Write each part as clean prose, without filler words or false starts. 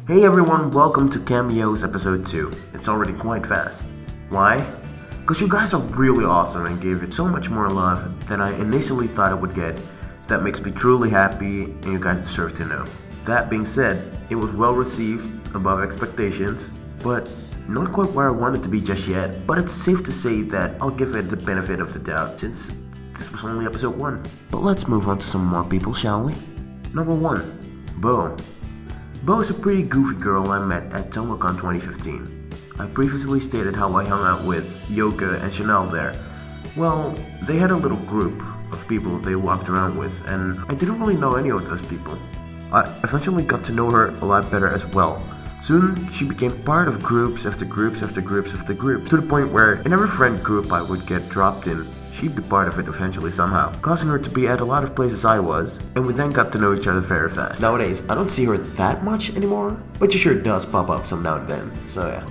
Hey everyone, welcome to Cameo's episode 2. It's already quite fast. Why? Because you guys are really awesome and gave it so much more love than I initially thought it would get. That makes me truly happy and you guys deserve to know. That being said, it was well received, above expectations, but not quite where I wanted to be just yet. But it's safe to say that I'll give it the benefit of the doubt since this was only episode 1. But let's move on to some more people, shall we? Number 1, Bo. Bo is a pretty goofy girl I met at TomoCon 2015. I previously stated how I hung out with Yoka and Chanel there. Well, they had a little group of people they walked around with, and I didn't really know any of those people. I eventually got to know her a lot better as well. Soon, she became part of groups after groups after groups after groups, to the point where in every friend group I would get dropped in, she'd be part of it eventually somehow, causing her to be at a lot of places I was, and we then got to know each other very fast. Nowadays, I don't see her that much anymore, but she sure does pop up some now and then, so yeah.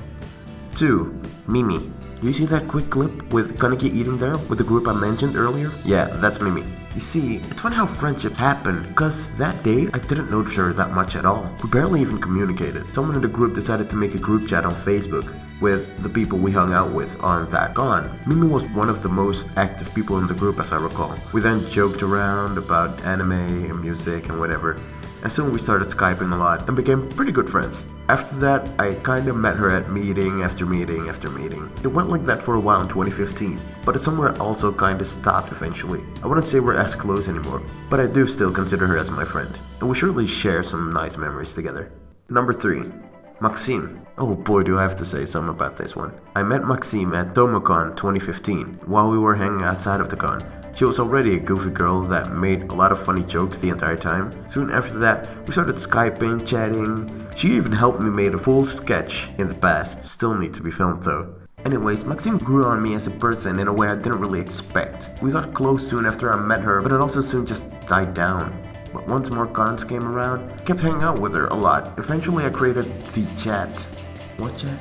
2. Mimi. Do you see that quick clip with Kaneki eating there with the group I mentioned earlier? Yeah, that's Mimi. You see, it's fun how friendships happen, because that day, I didn't notice her that much at all. We barely even communicated. Someone in the group decided to make a group chat on Facebook with the people we hung out with on that con. Mimi was one of the most active people in the group as I recall. We then joked around about anime and music and whatever. And soon we started Skyping a lot and became pretty good friends. After that, I kinda met her at meeting after meeting after meeting. It went like that for a while in 2015, but it somewhere also kinda stopped eventually. I wouldn't say we're as close anymore, but I do still consider her as my friend. And we surely share some nice memories together. Number 3. Maxime. Oh boy, do I have to say something about this one. I met Maxime at TomoCon 2015 while we were hanging outside of the con. She was already a goofy girl that made a lot of funny jokes the entire time. Soon after that, we started Skyping, chatting. She even helped me make a full sketch in the past. Still need to be filmed though. Anyways, Maxime grew on me as a person in a way I didn't really expect. We got close soon after I met her, but it also soon just died down. But once more cons came around, I kept hanging out with her a lot. Eventually I created the chat. What chat?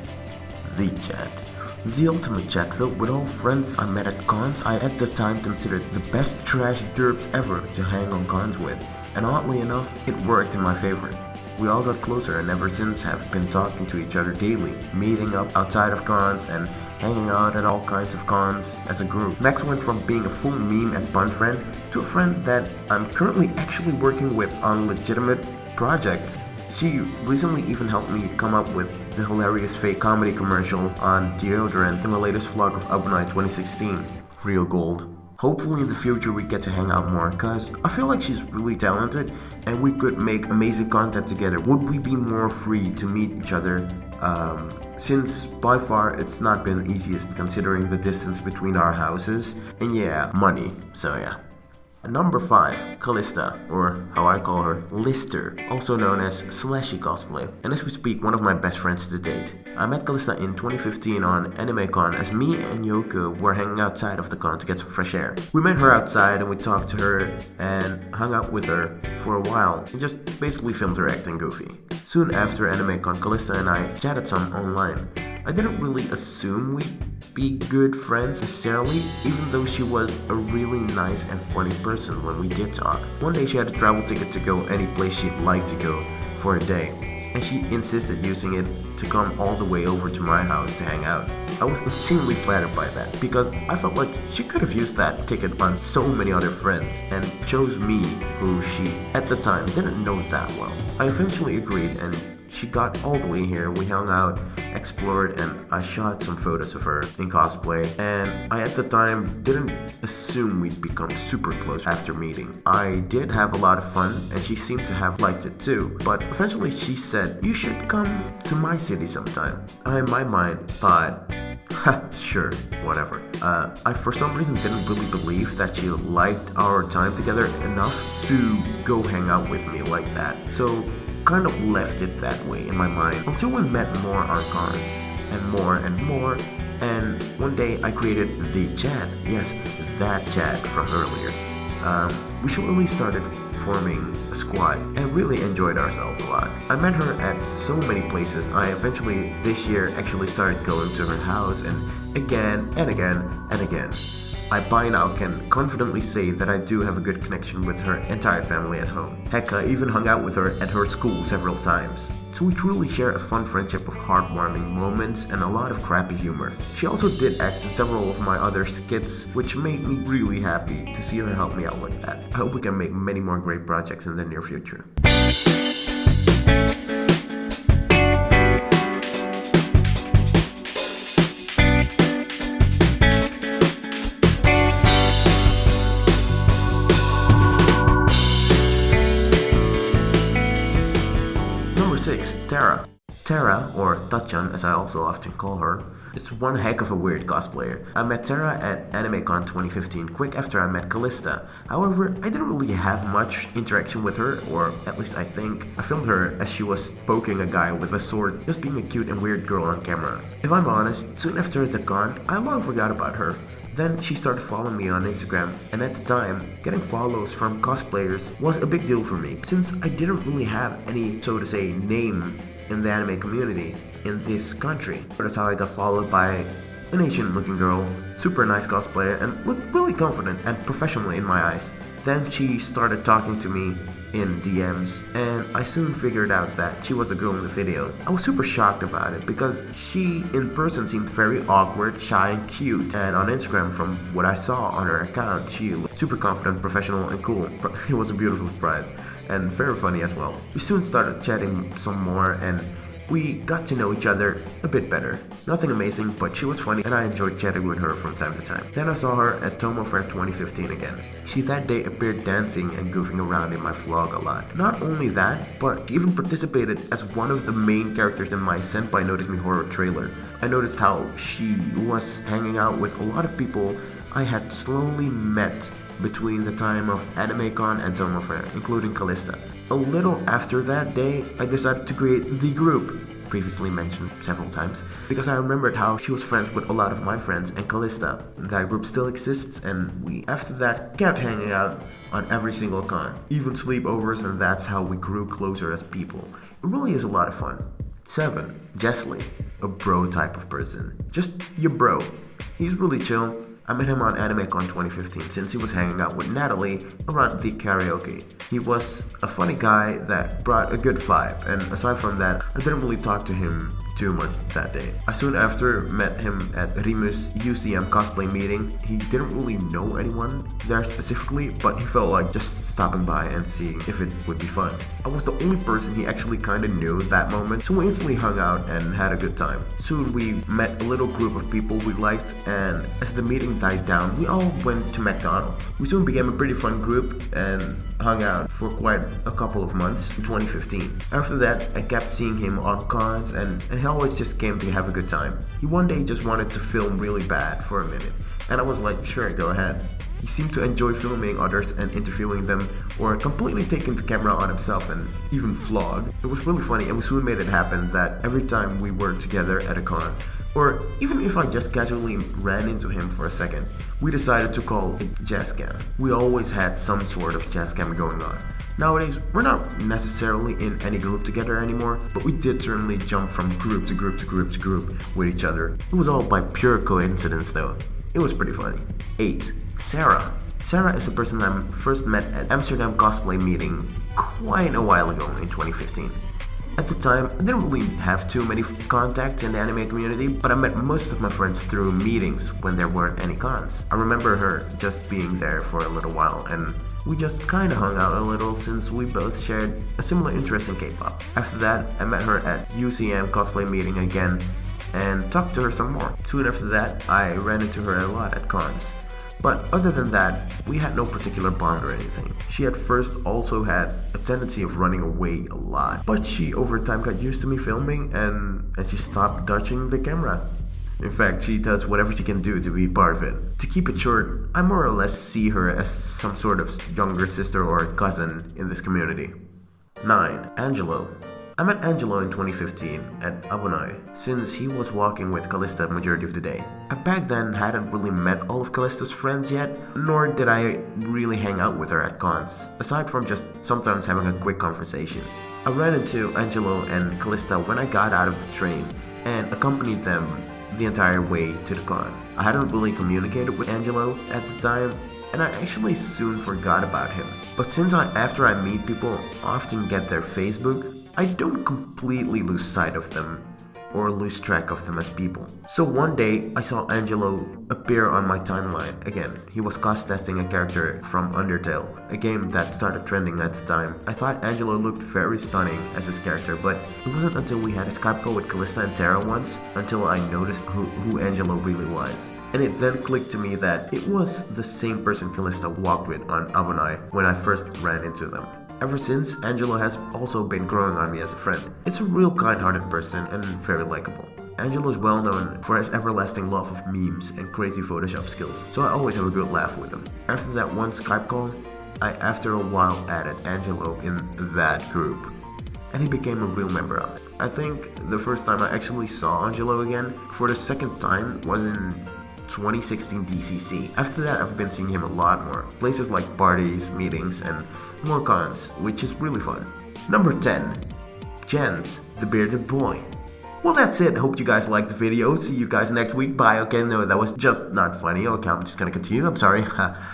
The chat. The ultimate chat filled with all friends I met at cons I at the time considered the best trash derps ever to hang on cons with. And oddly enough, it worked in my favor. We all got closer and ever since have been talking to each other daily, meeting up outside of cons and hanging out at all kinds of cons as a group. Max went from being a full meme and pun friend to a friend that I'm currently actually working with on legitimate projects. She recently even helped me come up with the hilarious fake comedy commercial on deodorant in the latest vlog of Abunai 2016. Real gold. Hopefully in the future we get to hang out more, cause I feel like she's really talented and we could make amazing content together. Would we be more free to meet each other? Since by far it's not been the easiest considering the distance between our houses, and yeah, money, so yeah. Number 5, Calista, or how I call her, Lister, also known as Slashy Cosplay, and as we speak, one of my best friends to date. I met Calista in 2015 on AnimeCon as me and Yoko were hanging outside of the con to get some fresh air. We met her outside and we talked to her and hung out with her for a while and just basically filmed her acting goofy. Soon after AnimeCon, Calista and I chatted some online. I didn't really assume we'd be good friends necessarily, even though she was a really nice and funny person when we did talk. One day she had a travel ticket to go any place she'd like to go for a day, and she insisted using it to come all the way over to my house to hang out. I was insanely flattered by that, because I felt like she could have used that ticket on so many other friends, and chose me, who she, at the time, didn't know that well. I eventually agreed, and she got all the way here. We hung out, explored, and I shot some photos of her in cosplay, and I at the time didn't assume we'd become super close after meeting. I did have a lot of fun and she seemed to have liked it too, but eventually she said, "You should come to my city sometime." I in my mind thought, sure, whatever. I for some reason didn't really believe that she liked our time together enough to go hang out with me like that, so kind of left it that way in my mind until we met more on cons, and more, and one day I created the chat, yes, that chat from earlier. We slowly started forming a squad and really enjoyed ourselves a lot. I met her at so many places. I eventually this year actually started going to her house and again and again and again. I by now can confidently say that I do have a good connection with her entire family at home. Heck, I even hung out with her at her school several times. So we truly share a fun friendship of heartwarming moments and a lot of crappy humor. She also did act in several of my other skits, which made me really happy to see her help me out like that. I hope we can make many more great projects in the near future. Number 6. Tara. Tara, or Tachan as I also often call her, is one heck of a weird cosplayer. I met Tara at AnimeCon 2015 quick after I met Calista. However, I didn't really have much interaction with her, or at least I think. I filmed her as she was poking a guy with a sword, just being a cute and weird girl on camera. If I'm honest, soon after the con, I long forgot about her. Then she started following me on Instagram, and at the time, getting follows from cosplayers was a big deal for me, since I didn't really have any, so to say, name in the anime community in this country. That's how I got followed by an Asian looking girl, super nice cosplayer, and looked really confident and professional in my eyes. Then she started talking to me in DMs, and I soon figured out that she was the girl in the video. I was super shocked about it because she in person seemed very awkward, shy, and cute, and on Instagram, from what I saw on her account, she looked super confident, professional, and cool. It was a beautiful surprise and very funny as well. We soon started chatting some more, and we got to know each other a bit better. Nothing amazing, but she was funny and I enjoyed chatting with her from time to time. Then I saw her at Tomo Fair 2015 again. She that day appeared dancing and goofing around in my vlog a lot. Not only that, but she even participated as one of the main characters in my Senpai Notice Me horror trailer. I noticed how she was hanging out with a lot of people I had slowly met between the time of AnimeCon and Tomo Fair, including Calista. A little after that day, I decided to create the group, previously mentioned several times, because I remembered how she was friends with a lot of my friends and Calista. That group still exists, and we, after that, kept hanging out on every single con, even sleepovers, and that's how we grew closer as people. It really is a lot of fun. 7. Jess, a bro type of person. Just your bro. He's really chill. I met him on AnimeCon 2015 since he was hanging out with Natalie around the karaoke. He was a funny guy that brought a good vibe, and aside from that, I didn't really talk to him too much that day. I soon after met him at Rimu's UCM cosplay meeting. He didn't really know anyone there specifically, but he felt like just stopping by and seeing if it would be fun. I was the only person he actually kinda knew that moment, so we instantly hung out and had a good time. Soon we met a little group of people we liked, and as the meeting died down, we all went to McDonald's. We soon became a pretty fun group and hung out for quite a couple of months in 2015. After that, I kept seeing him on cons, and he always just came to have a good time. He one day just wanted to film really bad for a minute, and I was like, sure, go ahead. He seemed to enjoy filming others and interviewing them, or completely taking the camera on himself and even vlog. It was really funny, and we soon made it happen that every time we were together at a con, or even if I just casually ran into him for a second, we decided to call it Jazz Cam. We always had some sort of Jazz Cam going on. Nowadays, we're not necessarily in any group together anymore, but we did certainly jump from group to group to group to group with each other. It was all by pure coincidence though. It was pretty funny. 8. Sarah. Sarah is a person I first met at Amsterdam cosplay meeting quite a while ago in 2015. At the time, I didn't really have too many contacts in the anime community, but I met most of my friends through meetings when there weren't any cons. I remember her just being there for a little while, and we just kinda hung out a little since we both shared a similar interest in K-pop. After that, I met her at UCM cosplay meeting again and talked to her some more. Soon after that, I ran into her a lot at cons. But other than that, we had no particular bond or anything. She at first also had a tendency of running away a lot, but she over time got used to me filming and she stopped touching the camera. In fact, she does whatever she can do to be part of it. To keep it short, I more or less see her as some sort of younger sister or cousin in this community. 9. Angelo. I met Angelo in 2015 at Abunai, since he was walking with Calista the majority of the day. I back then hadn't really met all of Calista's friends yet, nor did I really hang out with her at cons, aside from just sometimes having a quick conversation. I ran into Angelo and Calista when I got out of the train and accompanied them the entire way to the con. I hadn't really communicated with Angelo at the time, and I actually soon forgot about him. But since after I meet people, often get their Facebook, I don't completely lose sight of them or lose track of them as people. So one day, I saw Angelo appear on my timeline again. He was cost testing a character from Undertale, a game that started trending at the time. I thought Angelo looked very stunning as his character, but it wasn't until we had a Skype call with Calista and Terra once until I noticed who Angelo really was. And it then clicked to me that it was the same person Calista walked with on Abonai when I first ran into them. Ever since, Angelo has also been growing on me as a friend. It's a real kind-hearted person and very likable. Angelo is well known for his everlasting love of memes and crazy Photoshop skills, so I always have a good laugh with him. After that one Skype call, I after a while added Angelo in that group, and he became a real member of it. I think the first time I actually saw Angelo again, for the second time, was in 2016 DCC. After that, I've been seeing him a lot more. Places like parties, meetings, and more cons, which is really fun. Number 10. Jess, the bearded boy. Well, that's it. Hope you guys liked the video. See you guys next week. Bye. Okay, no, that was just not funny. Okay, I'm just gonna continue. I'm sorry.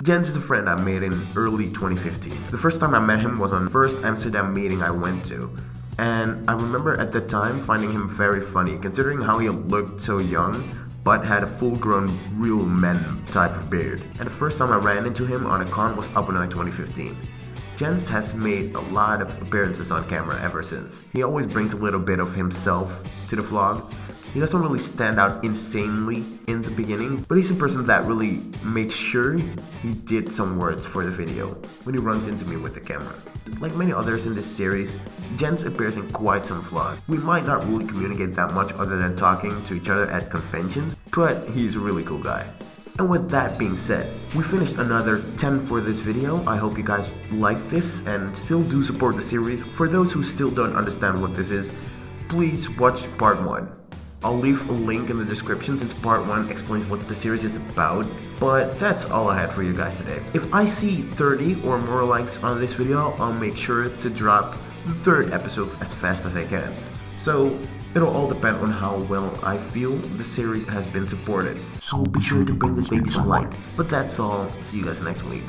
Jess is a friend I made in early 2015. The first time I met him was on the first Amsterdam meeting I went to. And I remember at the time finding him very funny, considering how he looked so young, but had a full-grown real man type of beard. And the first time I ran into him on a con was Abonai 2015. Jess has made a lot of appearances on camera ever since. He always brings a little bit of himself to the vlog. He doesn't really stand out insanely in the beginning, but he's a person that really makes sure he did some words for the video when he runs into me with the camera. Like many others in this series, Jess appears in quite some vlogs. We might not really communicate that much other than talking to each other at conventions, but he's a really cool guy. And with that being said, we finished another 10 for this video. I hope you guys liked this and still do support the series. For those who still don't understand what this is, please watch part 1. I'll leave a link in the description since part 1 explains what the series is about. But that's all I had for you guys today. If I see 30 or more likes on this video, I'll make sure to drop the third episode as fast as I can. So it'll all depend on how well I feel the series has been supported. So be sure to bring this baby some light. But that's all. See you guys next week.